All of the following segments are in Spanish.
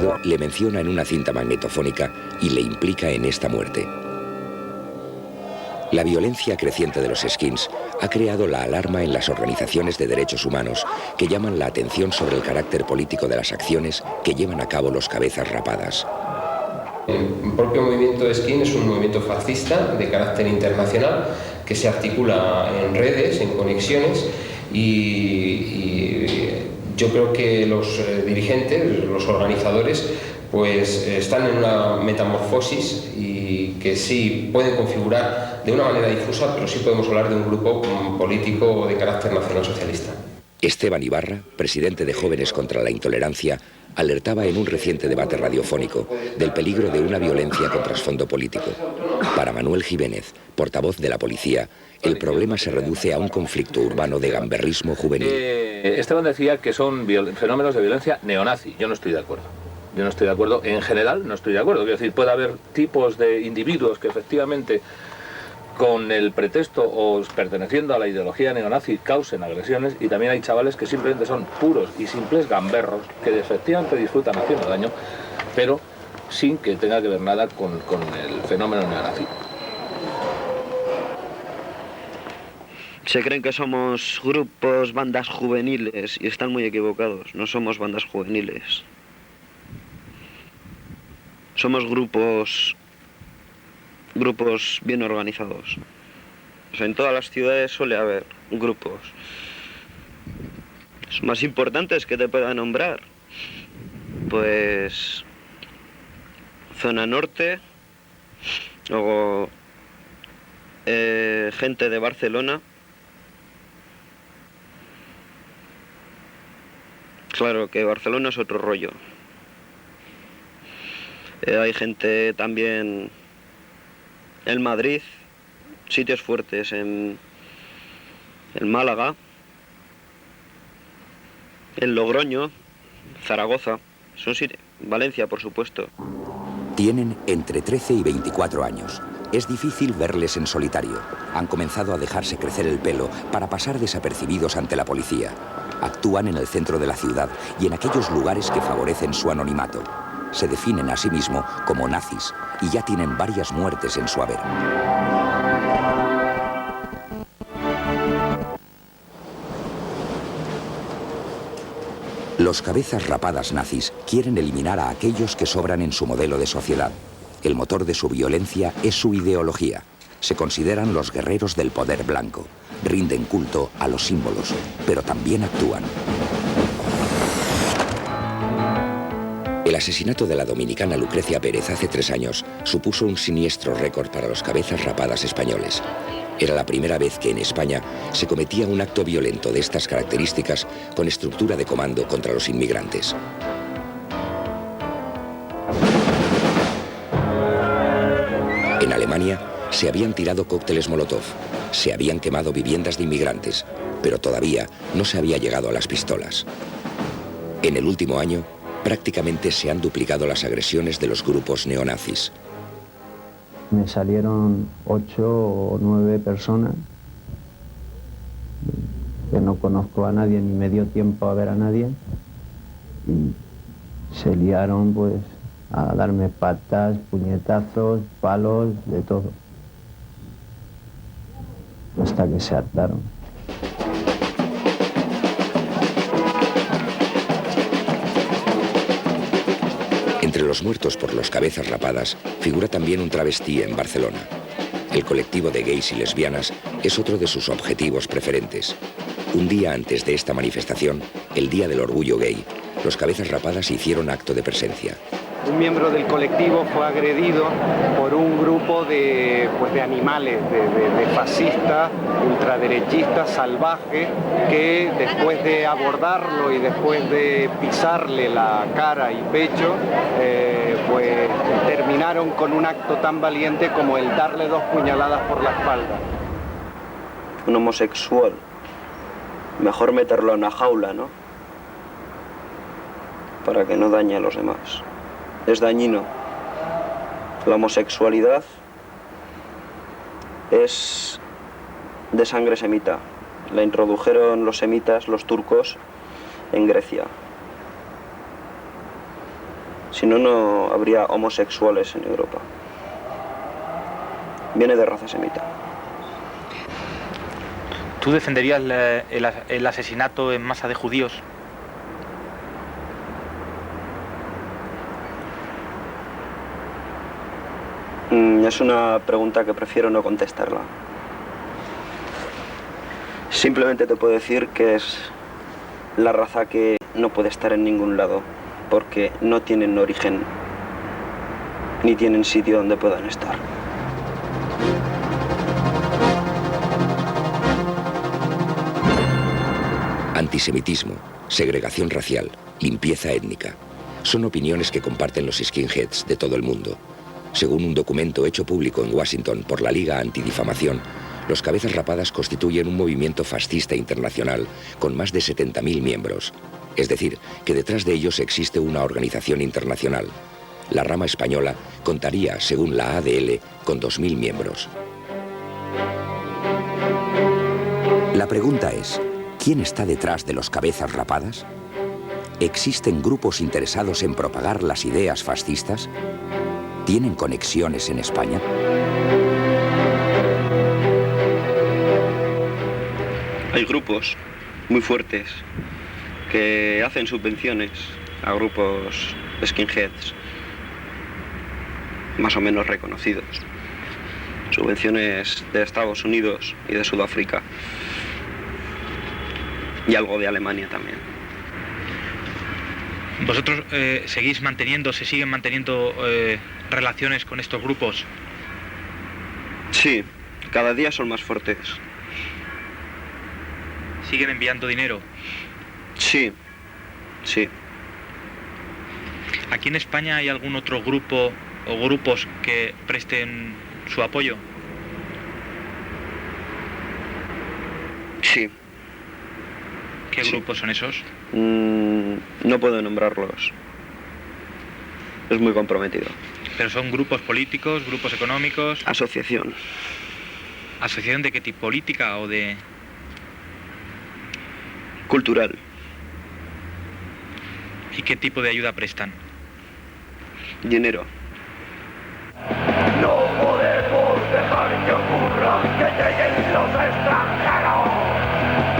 marido le menciona en una cinta magnetofónica y le implica en esta muerte. La violencia creciente de los skins ha creado la alarma en las organizaciones de derechos humanos que llaman la atención sobre el carácter político de las acciones que llevan a cabo los cabezas rapadas. El propio movimiento de Skin es un movimiento fascista de carácter internacional que se articula en redes, en conexiones y yo creo que los dirigentes, los organizadores, pues están en una metamorfosis y que sí pueden configurar de una manera difusa, pero sí podemos hablar de un grupo político de carácter nacionalsocialista. Esteban Ibarra, presidente de Jóvenes contra la Intolerancia, alertaba en un reciente debate radiofónico del peligro de una violencia con trasfondo político. Para Manuel Jiménez, portavoz de la policía, el problema se reduce a un conflicto urbano de gamberrismo juvenil. Esteban decía que son fenómenos de violencia neonazi. Yo no estoy de acuerdo. Yo no estoy de acuerdo. En general no estoy de acuerdo. Quiero decir, puede haber tipos de individuos que efectivamente, con el pretexto o perteneciendo a la ideología neonazi, causen agresiones, y también hay chavales que simplemente son puros y simples gamberros que efectivamente disfrutan haciendo daño, pero sin que tenga que ver nada con el fenómeno neonazi. Se creen que somos grupos, bandas juveniles, y están muy equivocados. No somos bandas juveniles. Somos grupos bien organizados. O sea, en todas las ciudades suele haber grupos. Los más importantes que te pueda nombrar, pues Zona Norte, luego gente de Barcelona. Claro que Barcelona es otro rollo. Hay gente también en Madrid, sitios fuertes en Málaga, en Logroño, Zaragoza, son sitios, Valencia, por supuesto. Tienen entre 13 y 24 años. Es difícil verles en solitario. Han comenzado a dejarse crecer el pelo para pasar desapercibidos ante la policía. Actúan en el centro de la ciudad y en aquellos lugares que favorecen su anonimato. Se definen a sí mismos como nazis y ya tienen varias muertes en su haber. Los cabezas rapadas nazis quieren eliminar a aquellos que sobran en su modelo de sociedad. El motor de su violencia es su ideología. Se consideran los guerreros del poder blanco. Rinden culto a los símbolos, pero también actúan. El asesinato de la dominicana Lucrecia Pérez hace 3 años supuso un siniestro récord para los cabezas rapadas españoles. Era la primera vez que en España se cometía un acto violento de estas características con estructura de comando contra los inmigrantes. En Alemania se habían tirado cócteles Molotov, se habían quemado viviendas de inmigrantes, pero todavía no se había llegado a las pistolas. En el último año, prácticamente se han duplicado las agresiones de los grupos neonazis. Me salieron 8 o 9 personas, que no conozco a nadie ni me dio tiempo a ver a nadie, y se liaron pues a darme patas, puñetazos, palos, de todo, hasta que se hartaron. Entre los muertos por los cabezas rapadas figura también un travesti en Barcelona. El colectivo de gays y lesbianas es otro de sus objetivos preferentes. Un día antes de esta manifestación, el Día del Orgullo Gay, los cabezas rapadas hicieron acto de presencia. Un miembro del colectivo fue agredido por un grupo de animales, de fascistas, ultraderechistas, salvajes, que después de abordarlo y después de pisarle la cara y pecho, pues terminaron con un acto tan valiente como el darle 2 puñaladas por la espalda. Un homosexual, mejor meterlo en una jaula, ¿no? Para que no dañe a los demás. Es dañino. La homosexualidad es de sangre semita. La introdujeron los semitas, los turcos, en Grecia. Si no, no habría homosexuales en Europa. Viene de raza semita. ¿Tú defenderías el asesinato en masa de judíos? Es una pregunta que prefiero no contestarla. Simplemente te puedo decir que es la raza que no puede estar en ningún lado, porque no tienen origen, ni tienen sitio donde puedan estar. Antisemitismo, segregación racial, limpieza étnica. Son opiniones que comparten los skinheads de todo el mundo. Según un documento hecho público en Washington por la Liga Antidifamación, los Cabezas Rapadas constituyen un movimiento fascista internacional con más de 70.000 miembros. Es decir, que detrás de ellos existe una organización internacional. La rama española contaría, según la ADL, con 2.000 miembros. La pregunta es, ¿quién está detrás de los Cabezas Rapadas? ¿Existen grupos interesados en propagar las ideas fascistas? ¿Tienen conexiones en España? Hay grupos muy fuertes que hacen subvenciones a grupos skinheads más o menos reconocidos. Subvenciones de Estados Unidos y de Sudáfrica. Y algo de Alemania también. ¿Vosotros se siguen manteniendo relaciones con estos grupos? Sí, cada día son más fuertes. ¿Siguen enviando dinero? Sí, sí. ¿Aquí en España hay algún otro grupo o grupos que presten su apoyo? Sí. ¿Qué grupos son esos? No puedo nombrarlos. Es muy comprometido. ¿Pero son grupos políticos, grupos económicos? Asociación. ¿Asociación de qué tipo? ¿Política o de...? Cultural. ¿Y qué tipo de ayuda prestan? Dinero. No podemos dejar que ocurra que lleguen los extranjeros,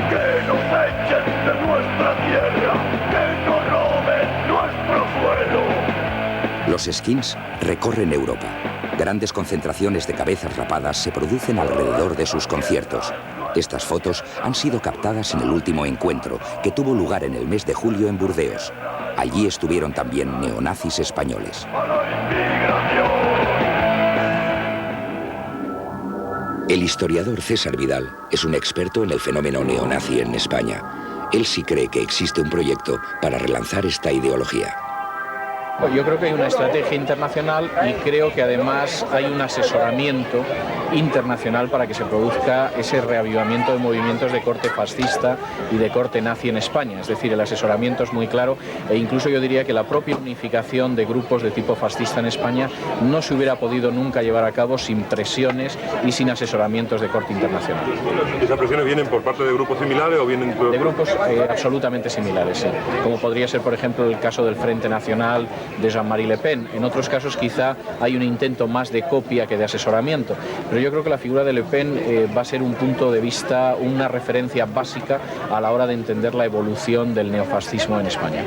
que nos echen de nuestra tierra, que nos roben nuestro suelo. Los skins recorren Europa. Grandes concentraciones de cabezas rapadas se producen alrededor de sus conciertos. Estas fotos han sido captadas en el último encuentro, que tuvo lugar en el mes de julio en Burdeos. Allí estuvieron también neonazis españoles. El historiador César Vidal es un experto en el fenómeno neonazi en España. Él sí cree que existe un proyecto para relanzar esta ideología. Yo creo que hay una estrategia internacional y creo que además hay un asesoramiento internacional para que se produzca ese reavivamiento de movimientos de corte fascista y de corte nazi en España. Es decir, el asesoramiento es muy claro e incluso yo diría que la propia unificación de grupos de tipo fascista en España no se hubiera podido nunca llevar a cabo sin presiones y sin asesoramientos de corte internacional. ¿Y esas presiones vienen por parte de grupos similares o vienen de grupos absolutamente similares, sí. Como podría ser, por ejemplo, el caso del Frente Nacional de Jean-Marie Le Pen. En otros casos quizá hay un intento más de copia que de asesoramiento, pero yo creo que la figura de Le Pen va a ser un punto de vista, una referencia básica a la hora de entender la evolución del neofascismo en España.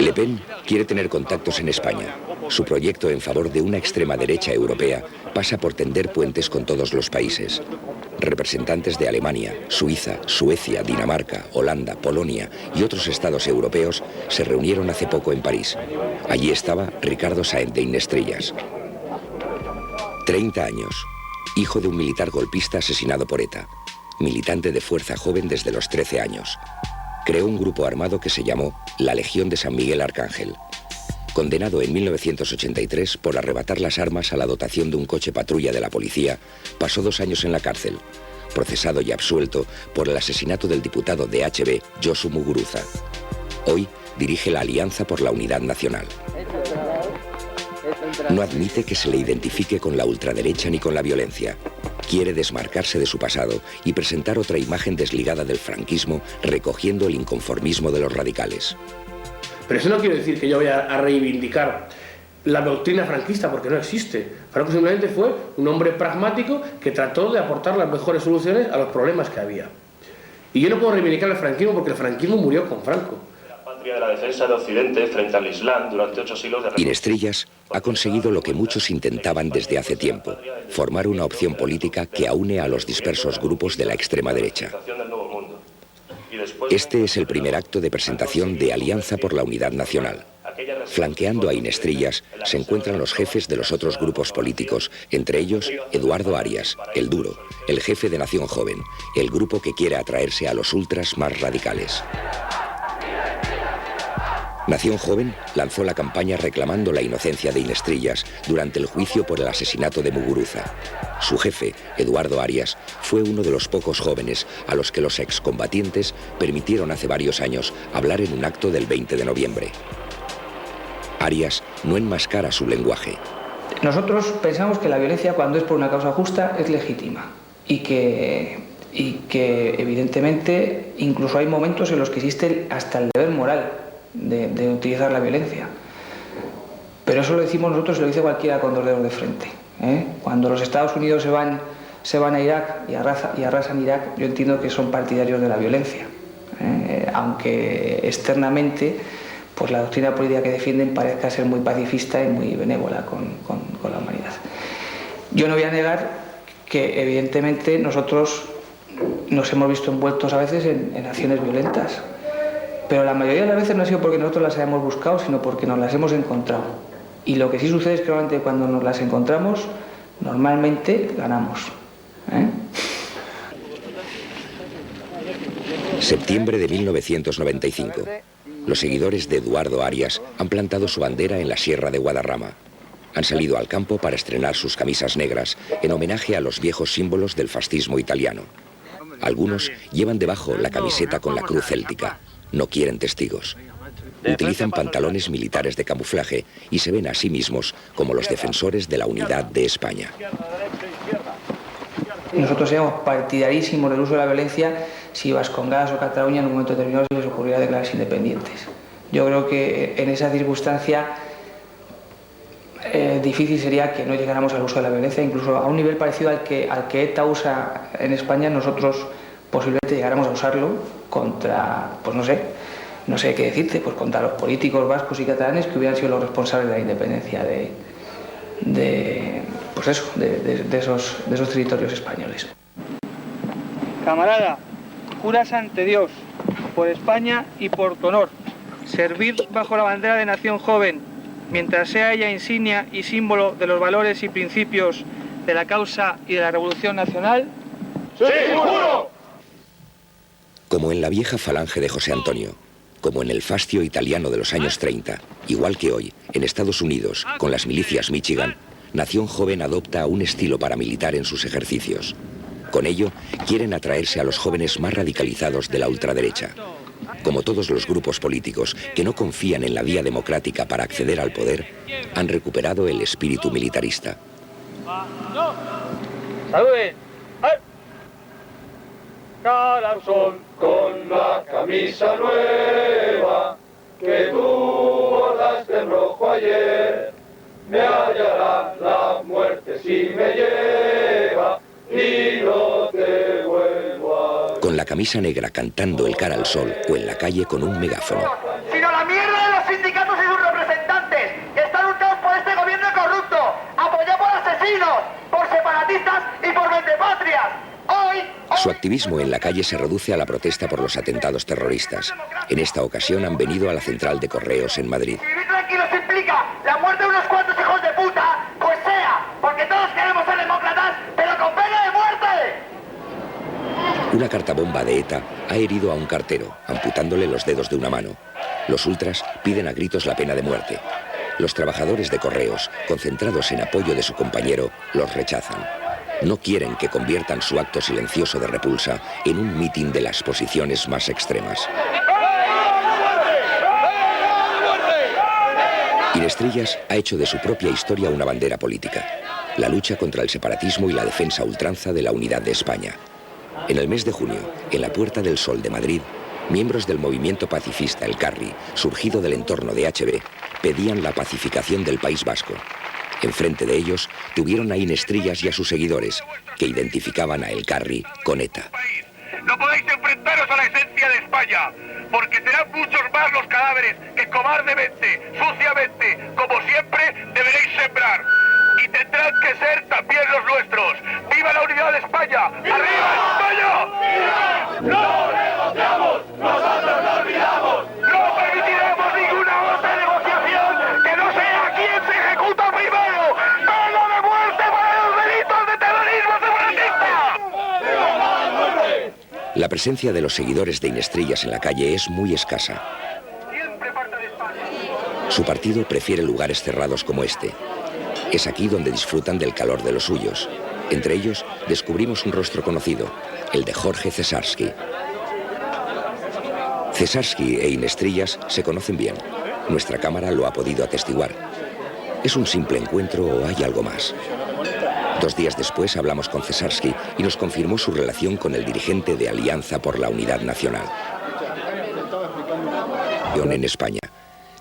Le Pen quiere tener contactos en España. Su proyecto en favor de una extrema derecha europea pasa por tender puentes con todos los países. Representantes de Alemania, Suiza, Suecia, Dinamarca, Holanda, Polonia y otros estados europeos se reunieron hace poco en París. Allí estaba Ricardo Sáenz de Inestrillas. 30 años, hijo de un militar golpista asesinado por ETA, militante de Fuerza Joven desde los 13 años. Creó un grupo armado que se llamó la Legión de San Miguel Arcángel. Condenado en 1983 por arrebatar las armas a la dotación de un coche patrulla de la policía, pasó 2 años en la cárcel, procesado y absuelto por el asesinato del diputado de HB, Josu Muguruza. Hoy dirige la Alianza por la Unidad Nacional. No admite que se le identifique con la ultraderecha ni con la violencia. Quiere desmarcarse de su pasado y presentar otra imagen desligada del franquismo, recogiendo el inconformismo de los radicales. Pero eso no quiere decir que yo vaya a reivindicar la doctrina franquista, porque no existe. Franco simplemente fue un hombre pragmático que trató de aportar las mejores soluciones a los problemas que había. Y yo no puedo reivindicar el franquismo porque el franquismo murió con Franco. De la defensa de Occidente frente al Islam durante 8 siglos de... Inestrillas ha conseguido lo que muchos intentaban desde hace tiempo, formar una opción política que aúne a los dispersos grupos de la extrema derecha. Este es el primer acto de presentación de Alianza por la Unidad Nacional. Flanqueando a Inestrillas se encuentran los jefes de los otros grupos políticos, entre ellos Eduardo Arias, el duro, el jefe de Nación Joven, el grupo que quiere atraerse a los ultras más radicales. Nación Joven lanzó la campaña reclamando la inocencia de Inestrillas durante el juicio por el asesinato de Muguruza. Su jefe, Eduardo Arias, fue uno de los pocos jóvenes a los que los excombatientes permitieron hace varios años hablar en un acto del 20 de noviembre. Arias no enmascara su lenguaje. Nosotros pensamos que la violencia, cuando es por una causa justa, es legítima y que evidentemente incluso hay momentos en los que existe hasta el deber moral de utilizar la violencia. Pero eso lo decimos nosotros y lo dice cualquiera con 2 dedos de frente, ¿eh? Cuando los Estados Unidos se van a Irak y arrasan Irak, yo entiendo que son partidarios de la violencia, aunque externamente pues la doctrina política que defienden parezca ser muy pacifista y muy benévola con la humanidad. Yo no voy a negar que evidentemente nosotros nos hemos visto envueltos a veces en acciones violentas, pero la mayoría de las veces no ha sido porque nosotros las hayamos buscado, sino porque nos las hemos encontrado. Y lo que sí sucede es que normalmente cuando nos las encontramos, normalmente ganamos, ¿eh? Septiembre de 1995. Los seguidores de Eduardo Arias han plantado su bandera en la Sierra de Guadarrama. Han salido al campo para estrenar sus camisas negras en homenaje a los viejos símbolos del fascismo italiano. Algunos llevan debajo la camiseta con la cruz céltica. No quieren testigos. Utilizan pantalones militares de camuflaje y se ven a sí mismos como los defensores de la unidad de España. Nosotros seríamos partidarísimos del uso de la violencia si Vascongadas o Cataluña en un momento determinado se les ocurriera declararse independientes. Yo creo que en esa circunstancia difícil sería que no llegáramos al uso de la violencia, incluso a un nivel parecido al que ETA usa en España. Nosotros posiblemente llegáramos a usarlo contra, pues no sé qué decirte, pues contra los políticos vascos y catalanes que hubieran sido los responsables de la independencia de esos territorios españoles. Camarada, juras ante Dios, por España y por tu honor, servir bajo la bandera de Nación Joven, mientras sea ella insignia y símbolo de los valores y principios de la causa y de la Revolución Nacional. ¡Sí, juro! Como en la vieja falange de José Antonio, como en el fascio italiano de los años 30, igual que hoy, en Estados Unidos, con las milicias Michigan, Nación Joven adopta un estilo paramilitar en sus ejercicios. Con ello, quieren atraerse a los jóvenes más radicalizados de la ultraderecha. Como todos los grupos políticos que no confían en la vía democrática para acceder al poder, han recuperado el espíritu militarista. ¡Saluden! Cara al sol con la camisa nueva que tú bordaste en rojo ayer. Me hallará la muerte si me lleva y no te vuelvo a... Con la camisa negra cantando el Cara al sol o en la calle con un megáfono. Sino la mierda de los sindicatos y sus representantes, que están untados por este gobierno corrupto, apoyado por asesinos, por separatistas y por vendepatrias. Su activismo en la calle se reduce a la protesta por los atentados terroristas. En esta ocasión han venido a la central de correos en Madrid. Si vivir tranquilos implica la muerte de unos cuantos hijos de puta, pues sea, porque todos queremos ser demócratas, pero con pena de muerte. Una cartabomba de ETA ha herido a un cartero, amputándole los dedos de una mano. Los ultras piden a gritos la pena de muerte. Los trabajadores de correos, concentrados en apoyo de su compañero, los rechazan. No quieren que conviertan su acto silencioso de repulsa en un mitin de las posiciones más extremas. Inestrillas ha hecho de su propia historia una bandera política, la lucha contra el separatismo y la defensa a ultranza de la unidad de España. En el mes de junio, en la Puerta del Sol de Madrid, Miembros del movimiento pacifista El Carri, surgido del entorno de HB, pedían la pacificación del País Vasco. Enfrente de ellos tuvieron a Inestrillas y a sus seguidores, que identificaban a El Carri con ETA. No podéis enfrentaros a la esencia de España, porque serán muchos más los cadáveres que cobardemente, suciamente, como siempre, deberéis sembrar. Y tendrán que ser también los nuestros. ¡Viva la unidad de España! ¡Arriba España! ¡No negociamos! ¡Nosotros no olvidamos! ¡No permitiremos ninguna otra negociación que no sea quien se ejecuta primero! ¡Pena de muerte para los delitos de terrorismo separatista! La presencia de los seguidores de Inestrillas en la calle es muy escasa. Su partido prefiere lugares cerrados como este. Es aquí donde disfrutan del calor de los suyos. Entre ellos, descubrimos un rostro conocido, el de Jorge Cesarski. Cesarski e Inestrillas se conocen bien. Nuestra cámara lo ha podido atestiguar. ¿Es un simple encuentro o hay algo más? 2 días después hablamos con Cesarski y nos confirmó su relación con el dirigente de Alianza por la Unidad Nacional. En España.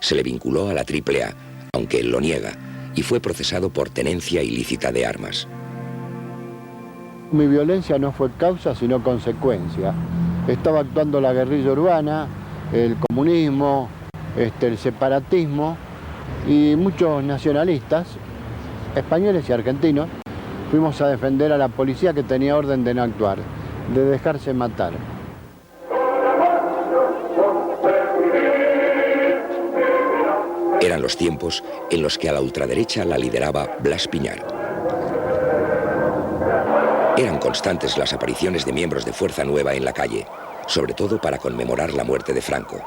Se le vinculó a la AAA, aunque él lo niega, y fue procesado por tenencia ilícita de armas. Mi violencia no fue causa, sino consecuencia. Estaba actuando la guerrilla urbana, el comunismo, el separatismo, y muchos nacionalistas, españoles y argentinos, fuimos a defender a la policía que tenía orden de no actuar, de dejarse matar. Eran los tiempos en los que a la ultraderecha la lideraba Blas Piñar. Eran constantes las apariciones de miembros de Fuerza Nueva en la calle, sobre todo para conmemorar la muerte de Franco.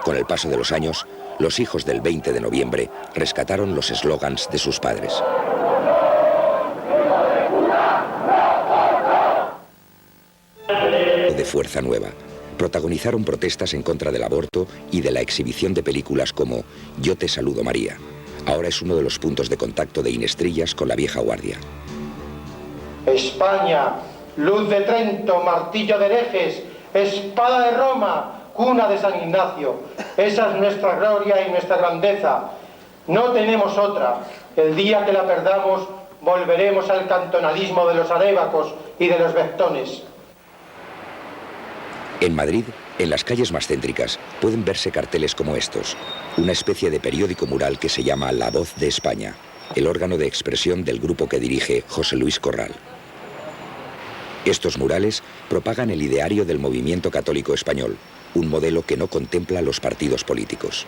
Con el paso de los años, los hijos del 20 de noviembre rescataron los eslogans de sus padres. De Fuerza Nueva protagonizaron protestas en contra del aborto y de la exhibición de películas como Yo te saludo María. Ahora es uno de los puntos de contacto de Inestrillas con la vieja guardia. España, luz de Trento, martillo de herejes, espada de Roma, cuna de San Ignacio. Esa es nuestra gloria y nuestra grandeza. No tenemos otra. El día que la perdamos, volveremos al cantonalismo de los arébacos y de los bectones. En Madrid, en las calles más céntricas, pueden verse carteles como estos, una especie de periódico mural que se llama La Voz de España, el órgano de expresión del grupo que dirige José Luis Corral. Estos murales propagan el ideario del movimiento católico español, un modelo que no contempla los partidos políticos.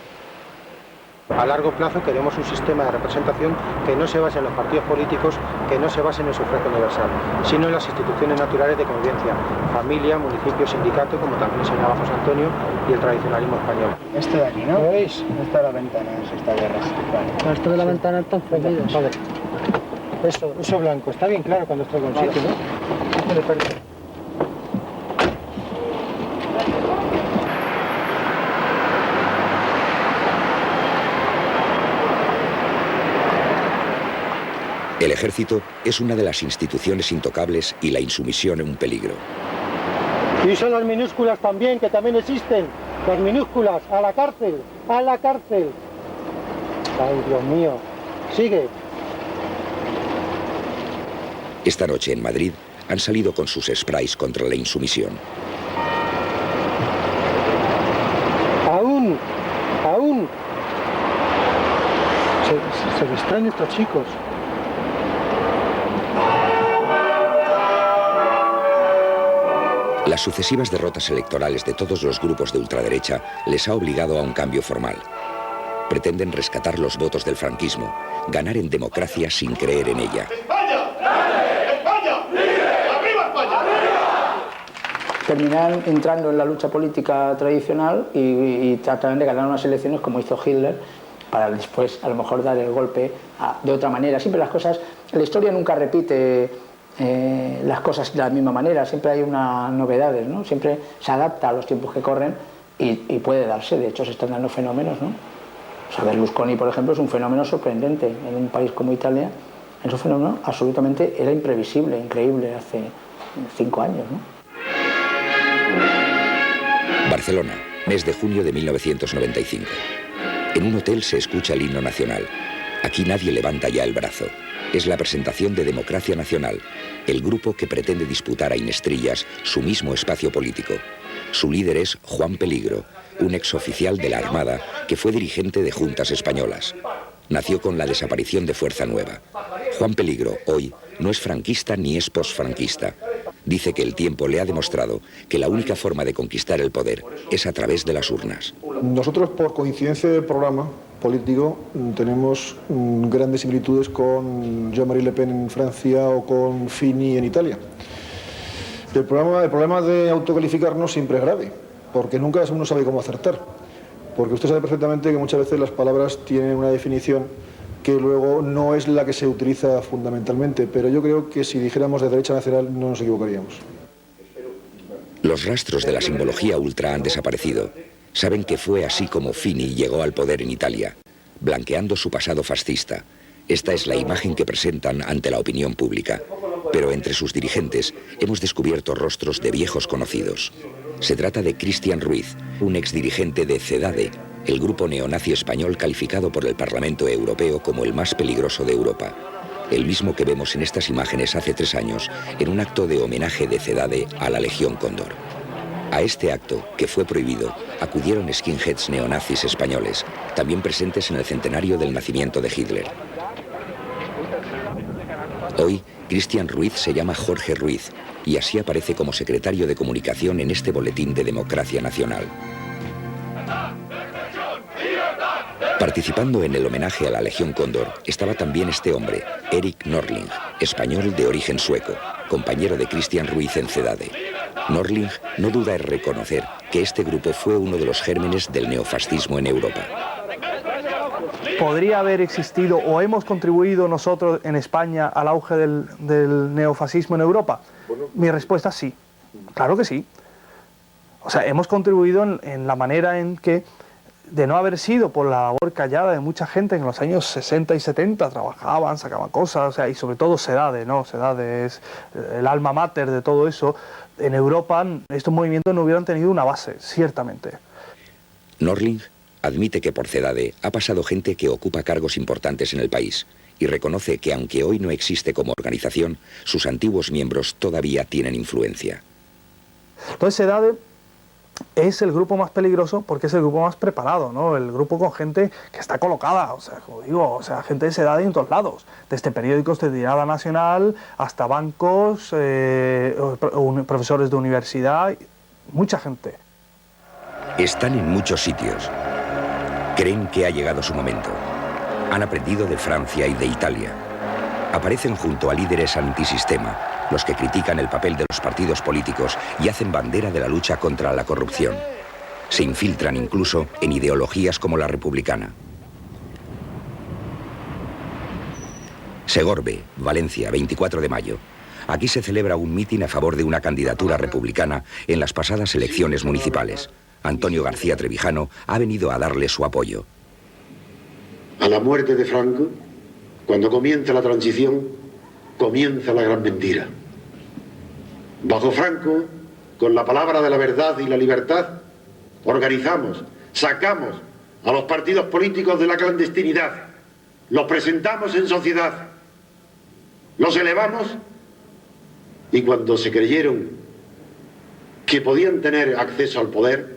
A largo plazo queremos un sistema de representación que no se base en los partidos políticos, que no se base en el sufragio universal, sino en las instituciones naturales de convivencia, familia, municipio, sindicato, como también enseñaba José Antonio, y el tradicionalismo español. Esto de aquí, ¿no? ¿Lo veis? Esta es la ventana, esta guerra. Vale. Esto de la ventana están fundidos. Vale. Eso blanco, está bien claro cuando estoy con Vale. sitio, ¿no? Vale, perfecto. El ejército es una de las instituciones intocables y la insumisión un peligro. Y son las minúsculas también, que también existen. Las minúsculas, a la cárcel, a la cárcel. Ay, Dios mío. Sigue. Esta noche en Madrid han salido con sus sprays contra la insumisión. Aún. Se distraen estos chicos. Las sucesivas derrotas electorales de todos los grupos de ultraderecha les ha obligado a un cambio formal. Pretenden rescatar los votos del franquismo, ganar en democracia sin creer en ella. ¡España! ¡España! ¡Arriba España! Terminan entrando en la lucha política tradicional y tratan de ganar unas elecciones como hizo Hitler, para después a lo mejor dar el golpe de otra manera. Siempre las cosas, la historia nunca repite las cosas de la misma manera, siempre hay unas novedades, ¿no? Siempre se adapta a los tiempos que corren y puede darse, de hecho se están dando fenómenos, ¿no? O sea, Berlusconi, por ejemplo, es un fenómeno sorprendente en un país como Italia. Es un fenómeno absolutamente, era imprevisible, increíble hace 5 años, ¿no? Barcelona, mes de junio de 1995. En un hotel se escucha el himno nacional. Aquí nadie levanta ya el brazo. Es la presentación de Democracia Nacional, el grupo que pretende disputar a Inestrillas su mismo espacio político. Su líder es Juan Peligro, un exoficial de la Armada que fue dirigente de juntas españolas. Nació con la desaparición de Fuerza Nueva. Juan Peligro, hoy, no es franquista ni es posfranquista. Dice que el tiempo le ha demostrado que la única forma de conquistar el poder es a través de las urnas. Nosotros, por coincidencia del programa político, tenemos grandes similitudes con Jean-Marie Le Pen en Francia o con Fini en Italia. El problema de autocalificarnos siempre es grave, porque nunca uno sabe cómo acertar. Porque usted sabe perfectamente que muchas veces las palabras tienen una definición que luego no es la que se utiliza fundamentalmente, pero yo creo que si dijéramos de derecha nacional no nos equivocaríamos. Los rastros de la simbología ultra han desaparecido. Saben que fue así como Fini llegó al poder en Italia, blanqueando su pasado fascista. Esta es la imagen que presentan ante la opinión pública. Pero entre sus dirigentes hemos descubierto rostros de viejos conocidos. Se trata de Cristian Ruiz, un exdirigente de CEDADE, el grupo neonazi español calificado por el Parlamento Europeo como el más peligroso de Europa. El mismo que vemos en estas imágenes hace 3 años, en un acto de homenaje de CEDADE a la Legión Cóndor. A este acto, que fue prohibido, acudieron skinheads neonazis españoles, también presentes en el centenario del nacimiento de Hitler. Hoy, Cristian Ruiz se llama Jorge Ruiz, y así aparece como secretario de comunicación en este boletín de Democracia Nacional. Participando en el homenaje a la Legión Cóndor estaba también este hombre, Erik Norling, español de origen sueco, compañero de Cristian Ruiz en CEDADE. Norling no duda en reconocer que este grupo fue uno de los gérmenes del neofascismo en Europa. ¿Podría haber existido o hemos contribuido nosotros en España al auge del neofascismo en Europa? Mi respuesta es sí, claro que sí. O sea, hemos contribuido en la manera en que, de no haber sido por la labor callada de mucha gente que en los años 60 y 70 trabajaban, sacaban cosas, o sea, y sobre todo CEDADE, ¿no? CEDADE es el alma mater de todo eso. En Europa estos movimientos no hubieran tenido una base, ciertamente. Norling admite que por CEDADE ha pasado gente que ocupa cargos importantes en el país y reconoce que aunque hoy no existe como organización, sus antiguos miembros todavía tienen influencia. Entonces CEDADE es el grupo más peligroso porque es el grupo más preparado, ¿no? El grupo con gente que está colocada, o sea, como digo, o sea, gente de CEDADE en todos lados, desde periódicos de tirada nacional hasta bancos, profesores de universidad, mucha gente. Están en muchos sitios. Creen que ha llegado su momento. Han aprendido de Francia y de Italia. Aparecen junto a líderes antisistema, los que critican el papel de los partidos políticos y hacen bandera de la lucha contra la corrupción. Se infiltran incluso en ideologías como la republicana. Segorbe, Valencia, 24 de mayo. Aquí se celebra un mitin a favor de una candidatura republicana en las pasadas elecciones municipales. Antonio García Trevijano ha venido a darle su apoyo. A la muerte de Franco, cuando comienza la transición, comienza la gran mentira. Bajo Franco, con la palabra de la verdad y la libertad, organizamos, sacamos a los partidos políticos de la clandestinidad, los presentamos en sociedad, los elevamos y cuando se creyeron que podían tener acceso al poder,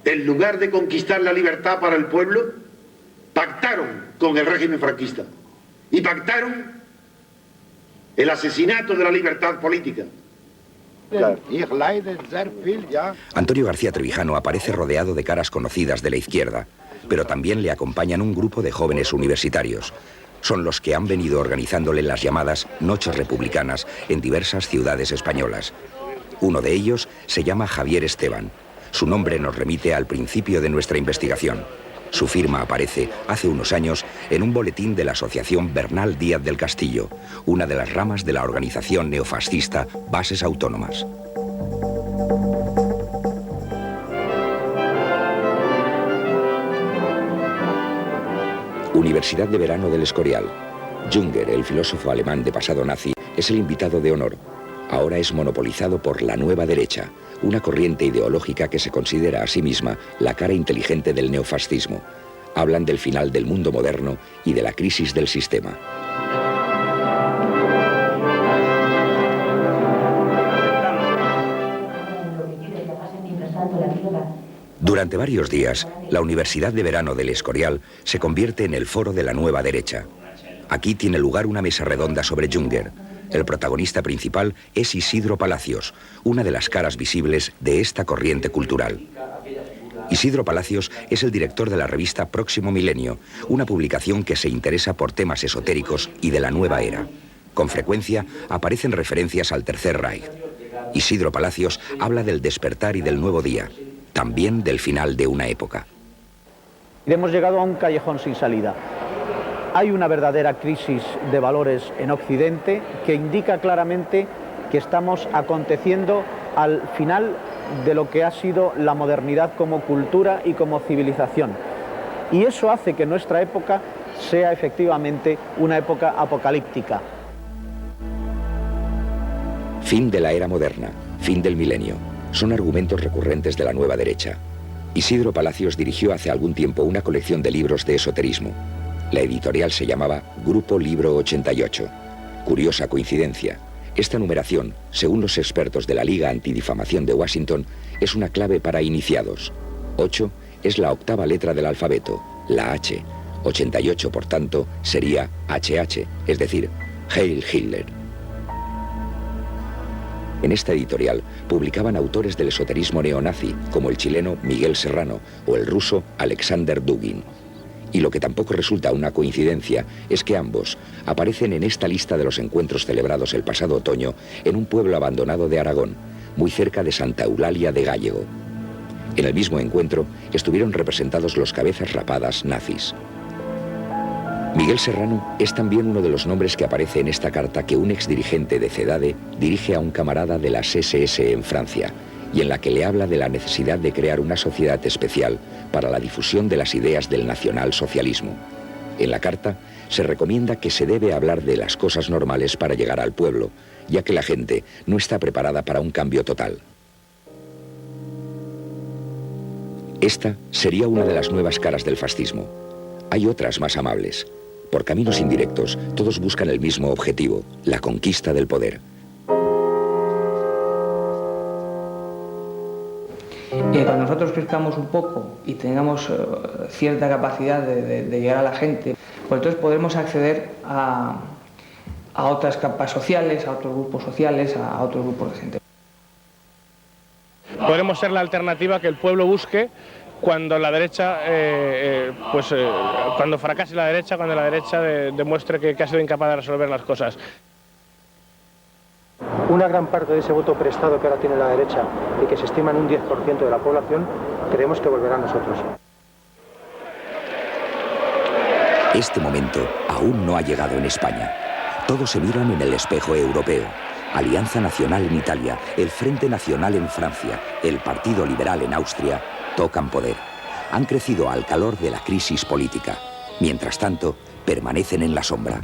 en lugar de conquistar la libertad para el pueblo, pactaron con el régimen franquista y pactaron el asesinato de la libertad política. Antonio García Trevijano aparece rodeado de caras conocidas de la izquierda, pero también le acompañan un grupo de jóvenes universitarios. Son los que han venido organizándole las llamadas Noches Republicanas en diversas ciudades españolas. Uno de ellos se llama Javier Esteban. Su nombre nos remite al principio de nuestra investigación. Su firma aparece hace unos años en un boletín de la Asociación Bernal Díaz del Castillo, una de las ramas de la organización neofascista Bases Autónomas. Universidad de Verano del Escorial. Junger, el filósofo alemán de pasado nazi, es el invitado de honor. Ahora es monopolizado por la nueva derecha, una corriente ideológica que se considera a sí misma la cara inteligente del neofascismo. Hablan del final del mundo moderno y de la crisis del sistema. Durante varios días, la Universidad de Verano del Escorial se convierte en el foro de la nueva derecha. Aquí tiene lugar una mesa redonda sobre Jünger. El protagonista principal es Isidro Palacios, una de las caras visibles de esta corriente cultural. Isidro Palacios es el director de la revista Próximo Milenio, una publicación que se interesa por temas esotéricos y de la nueva era. Con frecuencia aparecen referencias al Tercer Reich. Isidro Palacios habla del despertar y del nuevo día, también del final de una época. Hemos llegado a un callejón sin salida. Hay una verdadera crisis de valores en Occidente que indica claramente que estamos aconteciendo al final de lo que ha sido la modernidad como cultura y como civilización. Y eso hace que nuestra época sea efectivamente una época apocalíptica. Fin de la era moderna, fin del milenio, son argumentos recurrentes de la nueva derecha. Isidro Palacios dirigió hace algún tiempo una colección de libros de esoterismo. La editorial se llamaba Grupo Libro 88. Curiosa coincidencia. Esta numeración, según los expertos de la Liga Antidifamación de Washington, es una clave para iniciados. 8 es la octava letra del alfabeto, la H. 88, por tanto, sería HH, es decir, Heil Hitler. En esta editorial publicaban autores del esoterismo neonazi, como el chileno Miguel Serrano o el ruso Alexander Dugin. Y lo que tampoco resulta una coincidencia es que ambos aparecen en esta lista de los encuentros celebrados el pasado otoño en un pueblo abandonado de Aragón, muy cerca de Santa Eulalia de Gállego. En el mismo encuentro estuvieron representados los cabezas rapadas nazis. Miguel Serrano es también uno de los nombres que aparece en esta carta que un exdirigente de CEDADE dirige a un camarada de las SS en Francia, y en la que le habla de la necesidad de crear una sociedad especial para la difusión de las ideas del nacionalsocialismo. En la carta se recomienda que se debe hablar de las cosas normales para llegar al pueblo, ya que la gente no está preparada para un cambio total. Esta sería una de las nuevas caras del fascismo. Hay otras más amables. Por caminos indirectos, todos buscan el mismo objetivo, la conquista del poder. Cuando nosotros crezcamos un poco y tengamos cierta capacidad de llegar a la gente, pues entonces podremos acceder a otras capas sociales, a otros grupos sociales, a otros grupos de gente. Podremos ser la alternativa que el pueblo busque cuando la derecha, cuando fracase la derecha, cuando la derecha demuestre que ha sido incapaz de resolver las cosas. Una gran parte de ese voto prestado que ahora tiene la derecha y que se estima en un 10% de la población, creemos que volverá a nosotros. Este momento aún no ha llegado en España. Todos se miran en el espejo europeo. Alianza Nacional en Italia, el Frente Nacional en Francia, el Partido Liberal en Austria, tocan poder. Han crecido al calor de la crisis política. Mientras tanto, permanecen en la sombra.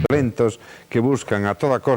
Violentos que buscan a toda costa